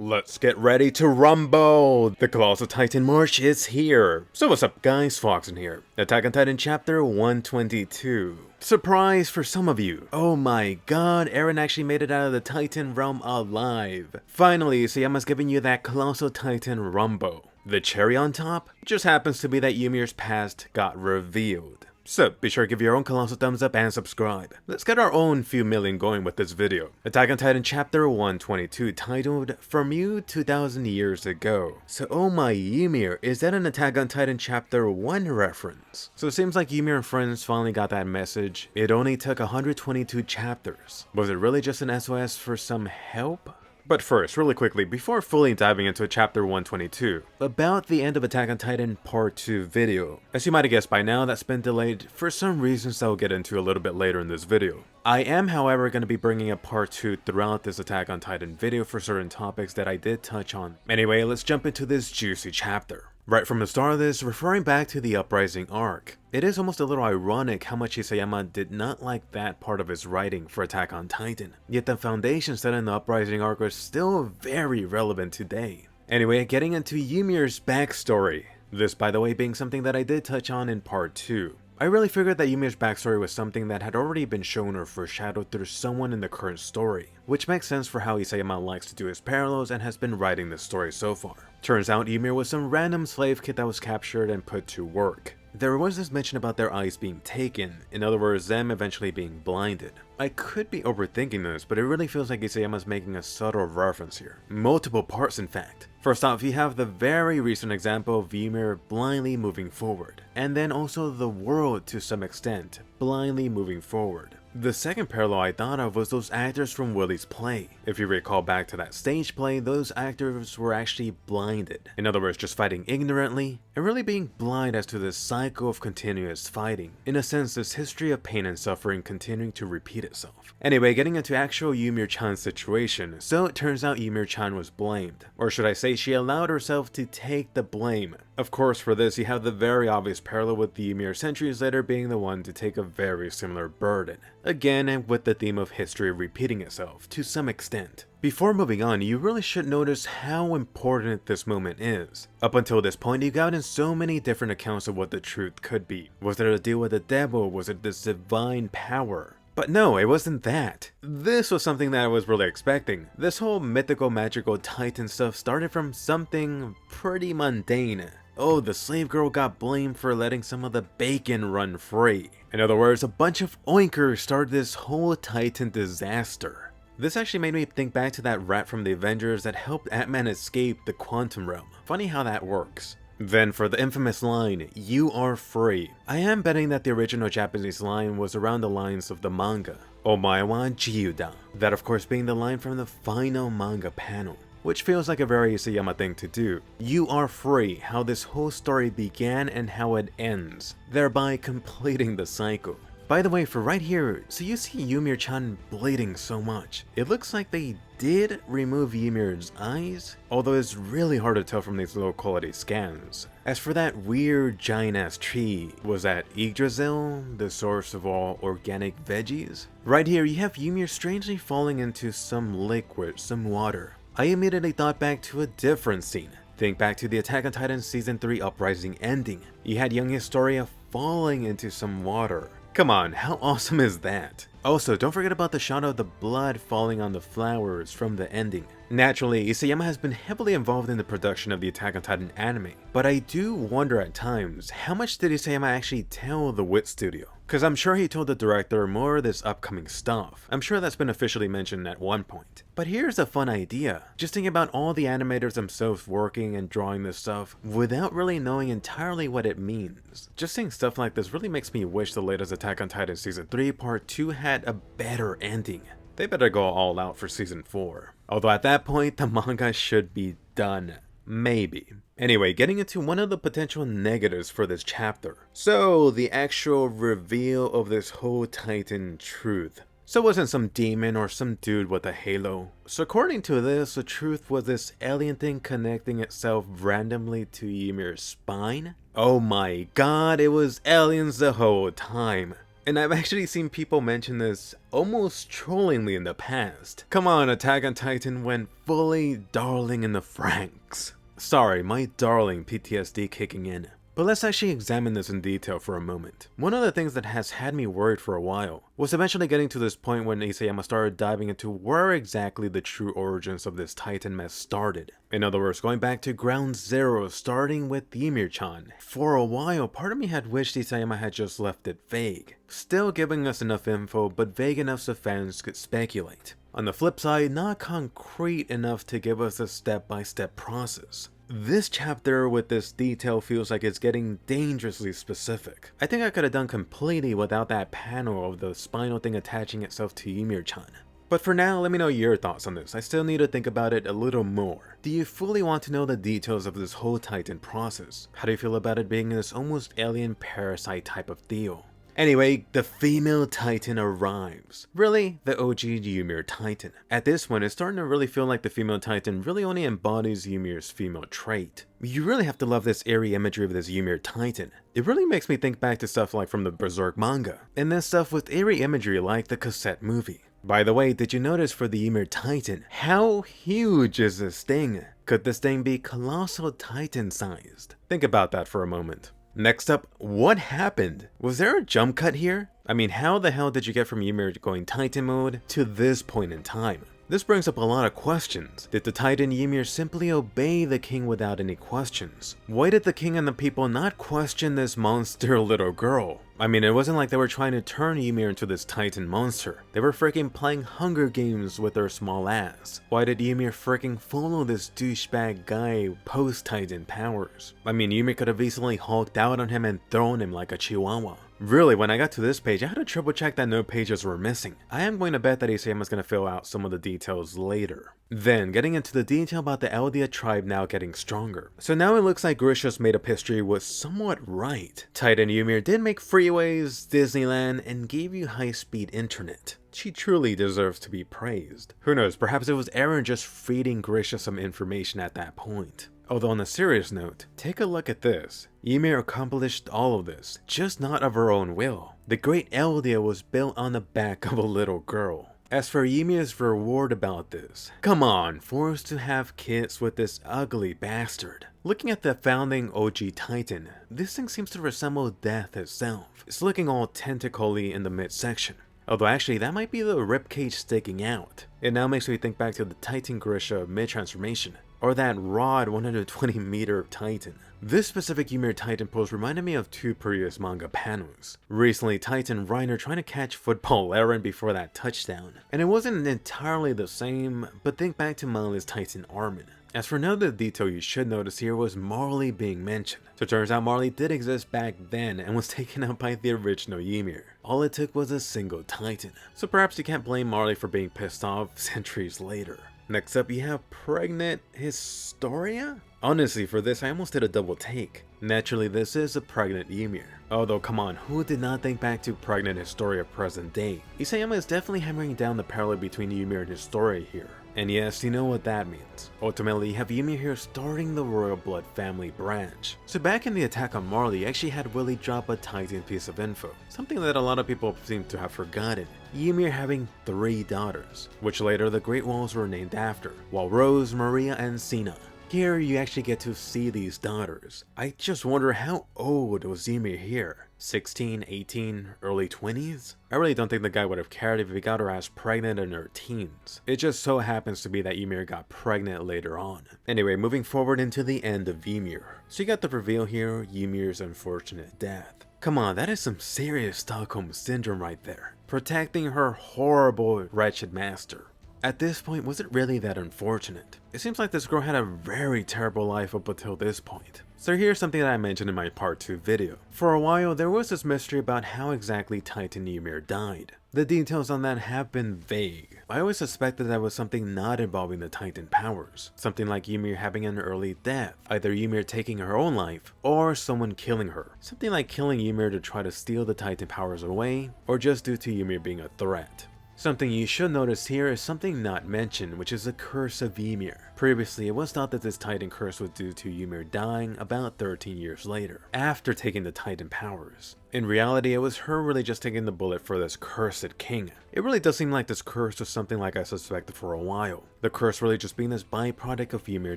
Let's get ready to rumble! The Colossal Titan March is here! So what's up guys, Foxen here. Attack on Titan chapter 122. Surprise for some of you. Oh my god, Eren actually made it out of the Titan realm alive. Finally, Isayama's giving you that Colossal Titan rumble. The cherry on top just happens to be that Ymir's past got revealed. So, be sure to give your own colossal thumbs up and subscribe. Let's get our own few million going with this video. Attack on Titan chapter 122 titled, From You 2,000 Years Ago. So oh my Ymir, is that an Attack on Titan chapter 1 reference? So it seems like Ymir and friends finally got that message. It only took 122 chapters. Was it really just an SOS for some help? But first, really quickly, before fully diving into chapter 122, about the end of Attack on Titan part 2 video. As you might have guessed by now, that's been delayed for some reasons I'll get into a little bit later in this video. I am, however, going to be bringing up part 2 throughout this Attack on Titan video for certain topics that I did touch on. Anyway, let's jump into this juicy chapter. Right from the start of this, referring back to the Uprising arc, it is almost a little ironic how much Isayama did not like that part of his writing for Attack on Titan, yet the foundation set in the Uprising arc are still very relevant today. Anyway, getting into Ymir's backstory, this by the way being something that I did touch on in part 2. I really figured that Ymir's backstory was something that had already been shown or foreshadowed through someone in the current story, which makes sense for how Isayama likes to do his parallels and has been writing this story so far. Turns out Ymir was some random slave kid that was captured and put to work. There was this mention about their eyes being taken, in other words, them eventually being blinded. I could be overthinking this, but it really feels like Isayama's making a subtle reference here. Multiple parts in fact. First off, you have the very recent example of Ymir blindly moving forward, and then also the world to some extent, blindly moving forward. The second parallel I thought of was those actors from Willie's play. If you recall back to that stage play, those actors were actually blinded. In other words, just fighting ignorantly, and really being blind as to this cycle of continuous fighting. In a sense, this history of pain and suffering continuing to repeat itself. Anyway, getting into actual Ymir-chan's situation, so it turns out Ymir-chan was blamed. Or should I say, she allowed herself to take the blame. Of course, for this, you have the very obvious parallel with the Ymir centuries later being the one to take a very similar burden. Again, and with the theme of history repeating itself, to some extent. Before moving on, you really should notice how important this moment is. Up until this point, you got in so many different accounts of what the truth could be. Was it a deal with the devil? Was it this divine power? But no, it wasn't that. This was something that I was really expecting. This whole mythical magical Titan stuff started from something pretty mundane. Oh, the slave girl got blamed for letting some of the bacon run free. In other words, a bunch of oinkers started this whole Titan disaster. This actually made me think back to that rat from the Avengers that helped Ant-Man escape the quantum realm. Funny how that works. Then for the infamous line, "You are free." I am betting that the original Japanese line was around the lines of the manga, "Omae wa jiyuda." That of course being the line from the final manga panel, which feels like a very Isayama thing to do. You are free, how this whole story began and how it ends, thereby completing the cycle. By the way, for right here, so you see Ymir-chan bleeding so much. It looks like they did remove Ymir's eyes, although it's really hard to tell from these low quality scans. As for that weird giant ass tree, was that Yggdrasil, the source of all organic veggies? Right here you have Ymir strangely falling into some liquid, some water. I immediately thought back to a different scene. Think back to the Attack on Titan Season 3 Uprising ending. You had young Historia falling into some water. Come on, how awesome is that? Also, don't forget about the shot of the blood falling on the flowers from the ending. Naturally, Isayama has been heavily involved in the production of the Attack on Titan anime, but I do wonder at times, how much did Isayama actually tell the WIT studio? Cause I'm sure he told the director more of this upcoming stuff. I'm sure that's been officially mentioned at one point. But here's a fun idea. Just think about all the animators themselves working and drawing this stuff without really knowing entirely what it means. Just seeing stuff like this really makes me wish the latest Attack on Titan Season 3 Part 2 had a better ending. They better go all out for Season 4. Although at that point, the manga should be done. Maybe. Anyway, getting into one of the potential negatives for this chapter. So, the actual reveal of this whole Titan truth. So it wasn't some demon or some dude with a halo. So according to this, the truth was this alien thing connecting itself randomly to Ymir's spine? Oh my god, it was aliens the whole time. And I've actually seen people mention this almost trollingly in the past. Come on, Attack on Titan went fully darling in the Franks. Sorry, my darling PTSD kicking in. But let's actually examine this in detail for a moment. One of the things that has had me worried for a while was eventually getting to this point when Isayama started diving into where exactly the true origins of this Titan mess started. In other words, going back to ground zero, starting with Ymir-chan. For a while, part of me had wished Isayama had just left it vague, still giving us enough info, but vague enough so fans could speculate. On the flip side, not concrete enough to give us a step-by-step process. This chapter with this detail feels like it's getting dangerously specific. I think I could have done completely without that panel of the spinal thing attaching itself to Ymir-chan. But for now, let me know your thoughts on this. I still need to think about it a little more. Do you fully want to know the details of this whole Titan process? How do you feel about it being this almost alien parasite type of deal? Anyway, the female Titan arrives. Really, the OG Ymir Titan. At this point, it's starting to really feel like the female Titan really only embodies Ymir's female trait. You really have to love this airy imagery of this Ymir Titan. It really makes me think back to stuff like from the Berserk manga, and then stuff with airy imagery like the cassette movie. By the way, did you notice for the Ymir Titan, how huge is this thing? Could this thing be colossal Titan sized? Think about that for a moment. Next up, what happened? Was there a jump cut here? I mean, how the hell did you get from Ymir going Titan mode to this point in time? This brings up a lot of questions. Did the Titan Ymir simply obey the king without any questions? Why did the king and the people not question this monster little girl? I mean, it wasn't like they were trying to turn Ymir into this Titan monster. They were freaking playing Hunger Games with their small ass. Why did Ymir freaking follow this douchebag guy post-Titan powers? I mean, Ymir could have easily hulked out on him and thrown him like a chihuahua. Really, when I got to this page, I had to triple check that no pages were missing. I am going to bet that Isayama is going to fill out some of the details later. Then, getting into the detail about the Elida tribe now getting stronger. So now it looks like Grisha's made-up history was somewhat right. Titan Ymir did make freeways, Disneyland, and gave you high-speed internet. She truly deserves to be praised. Who knows, perhaps it was Eren just feeding Grisha some information at that point. Although on a serious note, take a look at this. Ymir accomplished all of this, just not of her own will. The great Eldia was built on the back of a little girl. As for Ymir's reward about this, come on, forced to have kids with this ugly bastard. Looking at the founding OG Titan, this thing seems to resemble death itself. It's looking all tentacly in the midsection. Although actually that might be the ribcage sticking out. It now makes me think back to the Titan Grisha mid-transformation, or that Rod 120 meter Titan. This specific Ymir Titan pose reminded me of two previous manga panels. Recently, Titan Reiner trying to catch football Eren before that touchdown. And it wasn't entirely the same, but think back to Manga's Titan Armin. As for another detail you should notice here was Marley being mentioned. So it turns out Marley did exist back then and was taken out by the original Ymir. All it took was a single Titan. So perhaps you can't blame Marley for being pissed off centuries later. Next up, you have pregnant Historia? Honestly, for this, I almost did a double take. Naturally, this is a pregnant Ymir. Although, come on, who did not think back to pregnant Historia present day? Isayama is definitely hammering down the parallel between Ymir and Historia here. And yes, you know what that means. Ultimately, you have Ymir here starting the royal blood family branch. So back in the attack on Marley, you actually had Willy drop a Titan piece of info. Something that a lot of people seem to have forgotten. Ymir having 3 daughters, which later the Great Walls were named after, while Rose, Maria, and Sina. Here you actually get to see these daughters. I just wonder how old was Ymir here? 16, 18, early 20s? I really don't think the guy would have cared if he got her ass pregnant in her teens. It just so happens to be that Ymir got pregnant later on. Anyway, moving forward into the end of Ymir. So you got the reveal here, Ymir's unfortunate death. Come on, that is some serious Stockholm Syndrome right there. Protecting her horrible, wretched master. At this point, was it really that unfortunate? It seems like this girl had a very terrible life up until this point. So here's something that I mentioned in my part 2 video. For a while, there was this mystery about how exactly Titan Ymir died. The details on that have been vague. I always suspected that was something not involving the Titan powers. Something like Ymir having an early death, either Ymir taking her own life, or someone killing her. Something like killing Ymir to try to steal the Titan powers away, or just due to Ymir being a threat. Something you should notice here is something not mentioned, which is the curse of Ymir. Previously, it was thought that this Titan curse was due to Ymir dying about 13 years later, after taking the Titan powers. In reality, it was her really just taking the bullet for this cursed king. It really does seem like this curse was something like I suspected for a while. The curse really just being this byproduct of Ymir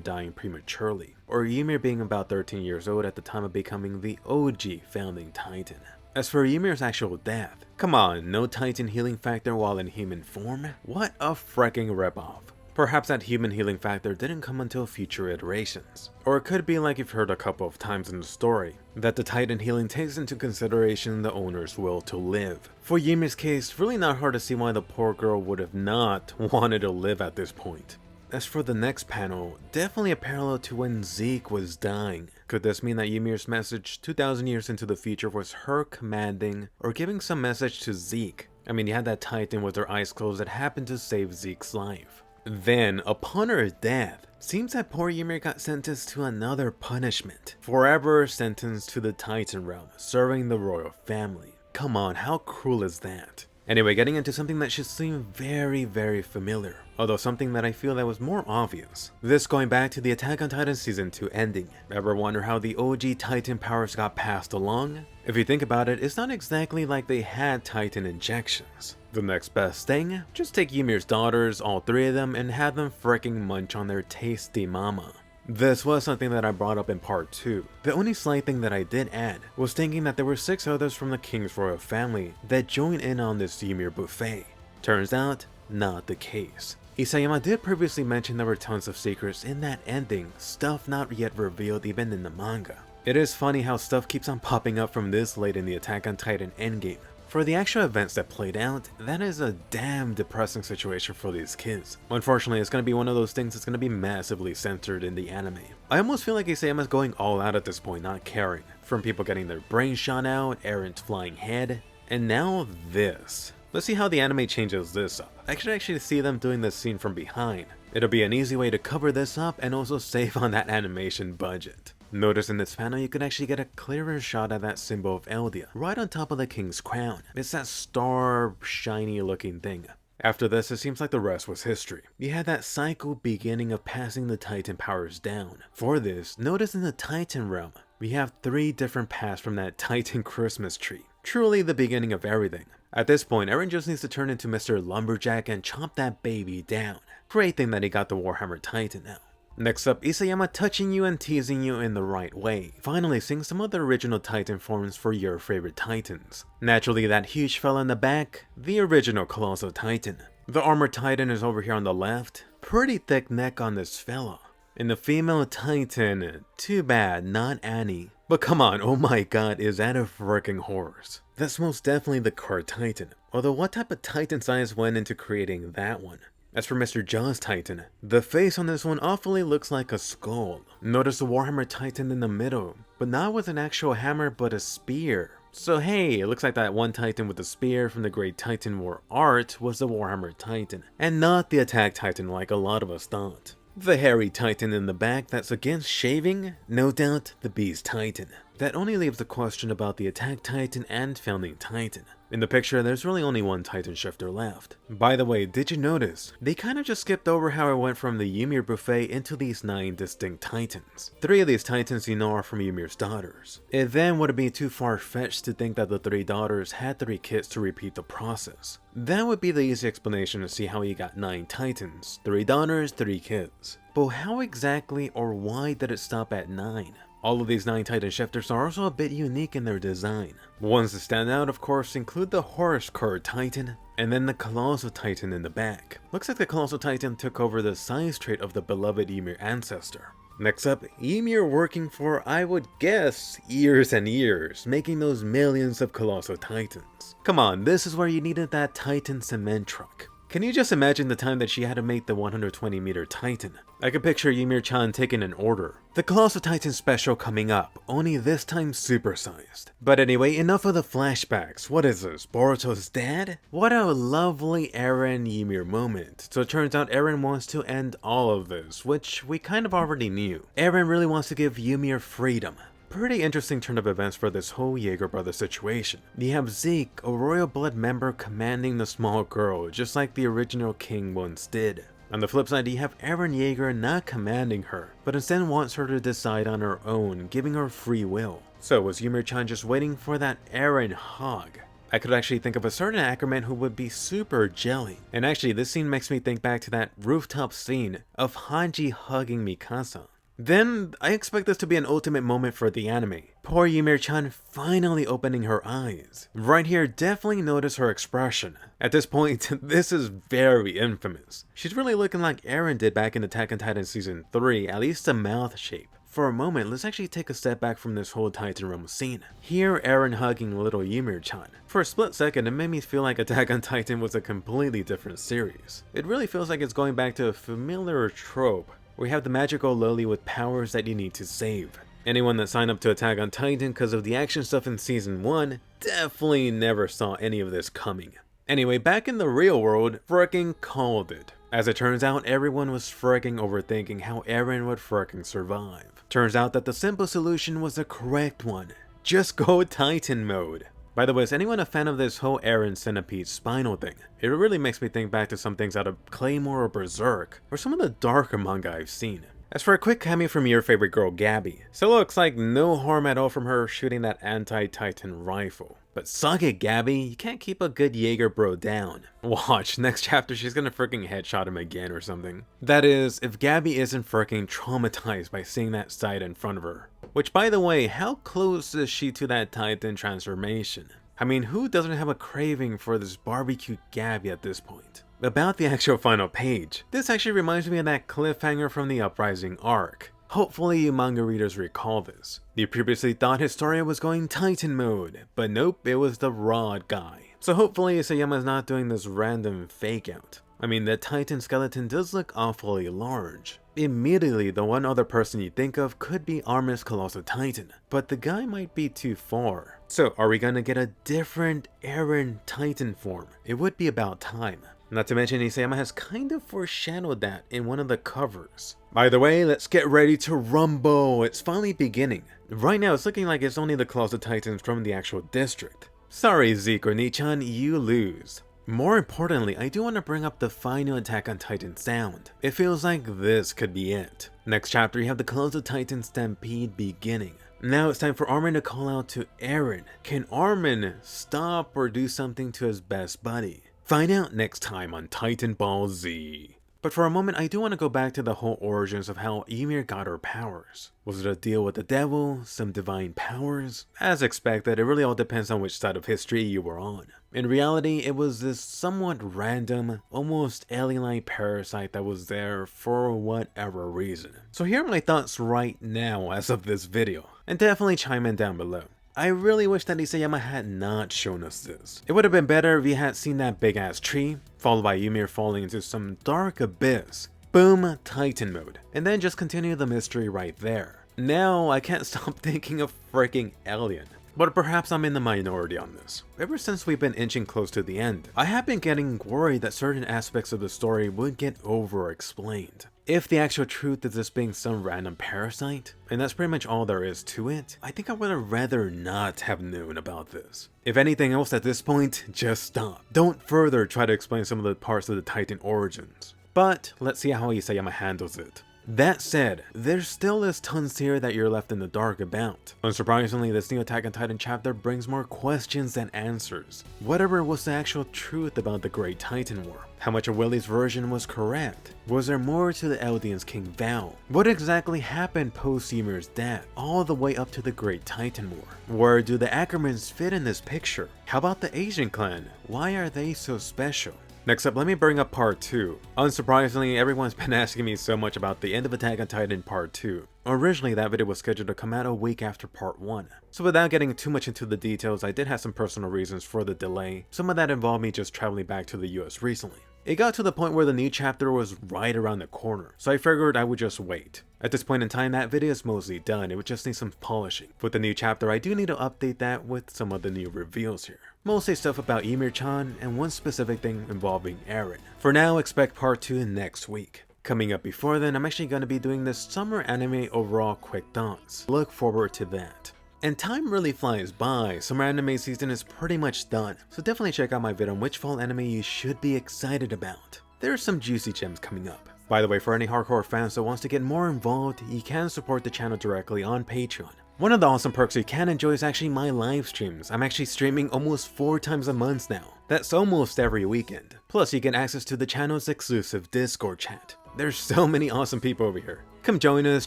dying prematurely, or Ymir being about 13 years old at the time of becoming the OG founding Titan. As for Ymir's actual death, come on, no Titan healing factor while in human form? What a freaking ripoff. Perhaps that human healing factor didn't come until future iterations. Or it could be like you've heard a couple of times in the story, that the Titan healing takes into consideration the owner's will to live. For Ymir's case, really not hard to see why the poor girl would have not wanted to live at this point. As for the next panel, definitely a parallel to when Zeke was dying. Could this mean that Ymir's message 2,000 years into the future was her commanding or giving some message to Zeke? I mean, you had that Titan with her eyes closed that happened to save Zeke's life. Then, upon her death, seems that poor Ymir got sentenced to another punishment. Forever sentenced to the Titan realm, serving the royal family. Come on, how cruel is that? Anyway, getting into something that should seem very, very familiar, although something that I feel that was more obvious. This going back to the Attack on Titan Season 2 ending. Ever wonder how the OG Titan powers got passed along? If you think about it, it's not exactly like they had Titan injections. The next best thing? Just take Ymir's daughters, all three of them, and have them fricking munch on their tasty mama. This was something that I brought up in part 2. The only slight thing that I did add was thinking that there were 6 others from the king's royal family that joined in on this Ymir buffet. Turns out, not the case. Isayama did previously mention there were tons of secrets in that ending, stuff not yet revealed even in the manga. It is funny how stuff keeps on popping up from this late in the Attack on Titan endgame. For the actual events that played out, that is a damn depressing situation for these kids. Unfortunately, it's going to be one of those things that's going to be massively censored in the anime. I almost feel like Isayama is going all out at this point, not caring. From people getting their brains shot out, Eren's flying head, and now this. Let's see how the anime changes this up. I should actually see them doing this scene from behind. It'll be an easy way to cover this up and also save on that animation budget. Notice in this panel you can actually get a clearer shot of that symbol of Elida, right on top of the king's crown. It's that star, shiny looking thing. After this, it seems like the rest was history. You had that cycle beginning of passing the Titan powers down. For this, notice in the Titan realm, we have 3 different paths from that Titan Christmas tree. Truly the beginning of everything. At this point, Eren just needs to turn into Mr. Lumberjack and chop that baby down. Great thing that he got the WarHammer Titan now. Next up, Isayama touching you and teasing you in the right way. Finally seeing some of the original Titan forms for your favorite Titans. Naturally, that huge fella in the back, the original Colossal Titan. The Armor Titan is over here on the left. Pretty thick neck on this fella. And the female Titan, too bad, not Annie. But come on, oh my god, is that a freaking horse? That's most definitely the Card Titan. Although what type of Titan science went into creating that one? As for Mr. Jaws Titan, the face on this one awfully looks like a skull. Notice the WarHammer Titan in the middle, but not with an actual hammer but a spear. So hey, it looks like that one Titan with the spear from the Great Titan War art was the WarHammer Titan, and not the Attack Titan like a lot of us thought. The hairy Titan in the back that's against shaving? No doubt the Beast Titan. That only leaves the question about the Attack Titan and Founding Titan. In the picture, there's really only one Titan shifter left. By the way, did you notice? They kind of just skipped over how it went from the Ymir buffet into these 9 distinct Titans. 3 of these Titans you know are from Ymir's daughters. It then would be too far-fetched to think that the 3 daughters had 3 kids to repeat the process. That would be the easy explanation to see how he got 9 Titans, 3 daughters, 3 kids. But how exactly or why did it stop at 9? All of these 9 Titan shifters are also a bit unique in their design. Ones that stand out, of course, include the Horus Card Titan, and then the Colossal Titan in the back. Looks like the Colossal Titan took over the size trait of the beloved Ymir ancestor. Next up, Ymir working for, I would guess, years and years, making those millions of Colossal Titans. Come on, this is where you needed that Titan cement truck. Can you just imagine the time that she had to make the 120-meter Titan? I can picture Ymir-chan taking an order. The Colossal Titan special coming up, only this time supersized. But anyway, enough of the flashbacks. What is this, Boruto's dad? What a lovely Eren Ymir moment. So it turns out Eren wants to end all of this, which we kind of already knew. Eren really wants to give Ymir freedom. pretty interesting turn of events for this whole Yeager brother situation. You have Zeke, a royal blood member, commanding the small girl, just like the original king once did. On the flip side, you have Eren Yeager not commanding her, but instead wants her to decide on her own, giving her free will. So was Ymir-chan just waiting for that Eren hug? I could actually think of a certain Ackerman who would be super jelly. And actually, this scene makes me think back to that rooftop scene of Hanji hugging Mikasa. Then, I expect this to be an ultimate moment for the anime. Poor Ymir-chan finally opening her eyes. Right here, definitely notice her expression. At this point, this is very infamous. She's really looking like Eren did back in Attack on Titan Season 3, at least the mouth shape. For a moment, let's actually take a step back from this whole Titan Realm scene. Here, Eren hugging little Ymir-chan. For a split second, it made me feel like Attack on Titan was a completely different series. It really feels like it's going back to a familiar trope. We have the magical lily with powers that you need to save. Anyone that signed up to Attack on Titan because of the action stuff in Season 1 definitely never saw any of this coming. Anyway, back in the real world, fricking called it. As it turns out, everyone was fricking overthinking how Eren would fricking survive. Turns out that the simple solution was the correct one. Just go Titan mode. By the way, is anyone a fan of this whole Eren centipede spinal thing? It really makes me think back to some things out of Claymore or Berserk, or some of the darker manga I've seen. As for a quick cameo from your favorite girl, Gabby, so looks like no harm at all from her shooting that anti-Titan rifle. But suck it, Gabby, you can't keep a good Yeager bro down. Watch, next chapter she's gonna freaking headshot him again or something. That is, if Gabby isn't freaking traumatized by seeing that sight in front of her. Which, by the way, how close is she to that Titan transformation? I mean, who doesn't have a craving for this barbecue Gabby at this point? About the actual final page, this actually reminds me of that cliffhanger from the Uprising arc. Hopefully you manga readers recall this. You previously thought Historia was going Titan mode, but nope, it was the Rod guy. So hopefully Isayama's not doing this random fake out. I mean, the Titan skeleton does look awfully large. Immediately, the one other person you think of could be Armin's Colossal Titan, but the guy might be too far. So are we gonna get a different Eren Titan form? It would be about time. Not to mention, Isayama has kind of foreshadowed that in one of the covers. By the way, let's get ready to rumble. It's finally beginning. Right now, it's looking like it's only the Colossal Titans from the actual district. Sorry, Zeke or Nichan, you lose. More importantly, I do want to bring up the final Attack on Titan sound. It feels like this could be it. Next chapter, you have the Colossal Titan Stampede beginning. Now it's time for Armin to call out to Eren. Can Armin stop or do something to his best buddy? Find out next time on Titan Ball Z. But for a moment, I do want to go back to the whole origins of how Ymir got her powers. Was it a deal with the devil? Some divine powers? As expected, it really all depends on which side of history you were on. In reality, it was this somewhat random, almost alien-like parasite that was there for whatever reason. So here are my thoughts right now as of this video, and definitely chime in down below. I really wish that Isayama had not shown us this. It would have been better if we had seen that big ass tree, followed by Ymir falling into some dark abyss. Boom, Titan mode. And then just continue the mystery right there. Now, I can't stop thinking of freaking Alien. But perhaps I'm in the minority on this. Ever since we've been inching close to the end, I have been getting worried that certain aspects of the story would get over-explained. If the actual truth is this being some random parasite, and that's pretty much all there is to it, I think I would have rather not have known about this. If anything else at this point, just stop. Don't further try to explain some of the parts of the Titan origins. But let's see how Isayama handles it. That said, there still is tons here that you're left in the dark about. Unsurprisingly, this new Attack on Titan chapter brings more questions than answers. Whatever was the actual truth about the Great Titan War? How much of Willie's version was correct? Was there more to the Eldian's King Val? What exactly happened post Ymir's death, all the way up to the Great Titan War? Where do the Ackermans fit in this picture? How about the Asian clan? Why are they so special? Next up, let me bring up part 2. Unsurprisingly, everyone's been asking me so much about the end of Attack on Titan part 2. Originally, that video was scheduled to come out a week after part 1. So without getting too much into the details, I did have some personal reasons for the delay. Some of that involved me just traveling back to the US recently. It got to the point where the new chapter was right around the corner, so I figured I would just wait. At this point in time, that video is mostly done, it would just need some polishing. With the new chapter, I do need to update that with some of the new reveals here. Mostly stuff about Ymir-chan and one specific thing involving Eren. For now, expect part 2 next week. Coming up before then, I'm actually going to be doing this summer anime overall quick thoughts. Look forward to that. And time really flies by, summer anime season is pretty much done, so definitely check out my video on which fall anime you should be excited about. There are some juicy gems coming up. By the way, for any hardcore fans that wants to get more involved, you can support the channel directly on Patreon. One of the awesome perks you can enjoy is actually my live streams. I'm actually streaming almost 4 times a month now. That's almost every weekend. Plus, you get access to the channel's exclusive Discord chat. There's so many awesome people over here. Come join us,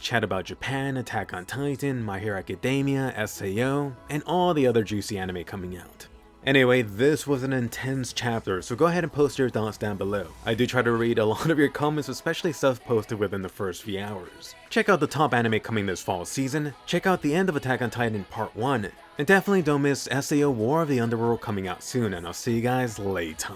chat about Japan, Attack on Titan, My Hero Academia, SAO, and all the other juicy anime coming out. Anyway, this was an intense chapter, so go ahead and post your thoughts down below. I do try to read a lot of your comments, especially stuff posted within the first few hours. Check out the top anime coming this fall season, check out the end of Attack on Titan Part 1, and definitely don't miss SAO War of the Underworld coming out soon, and I'll see you guys later.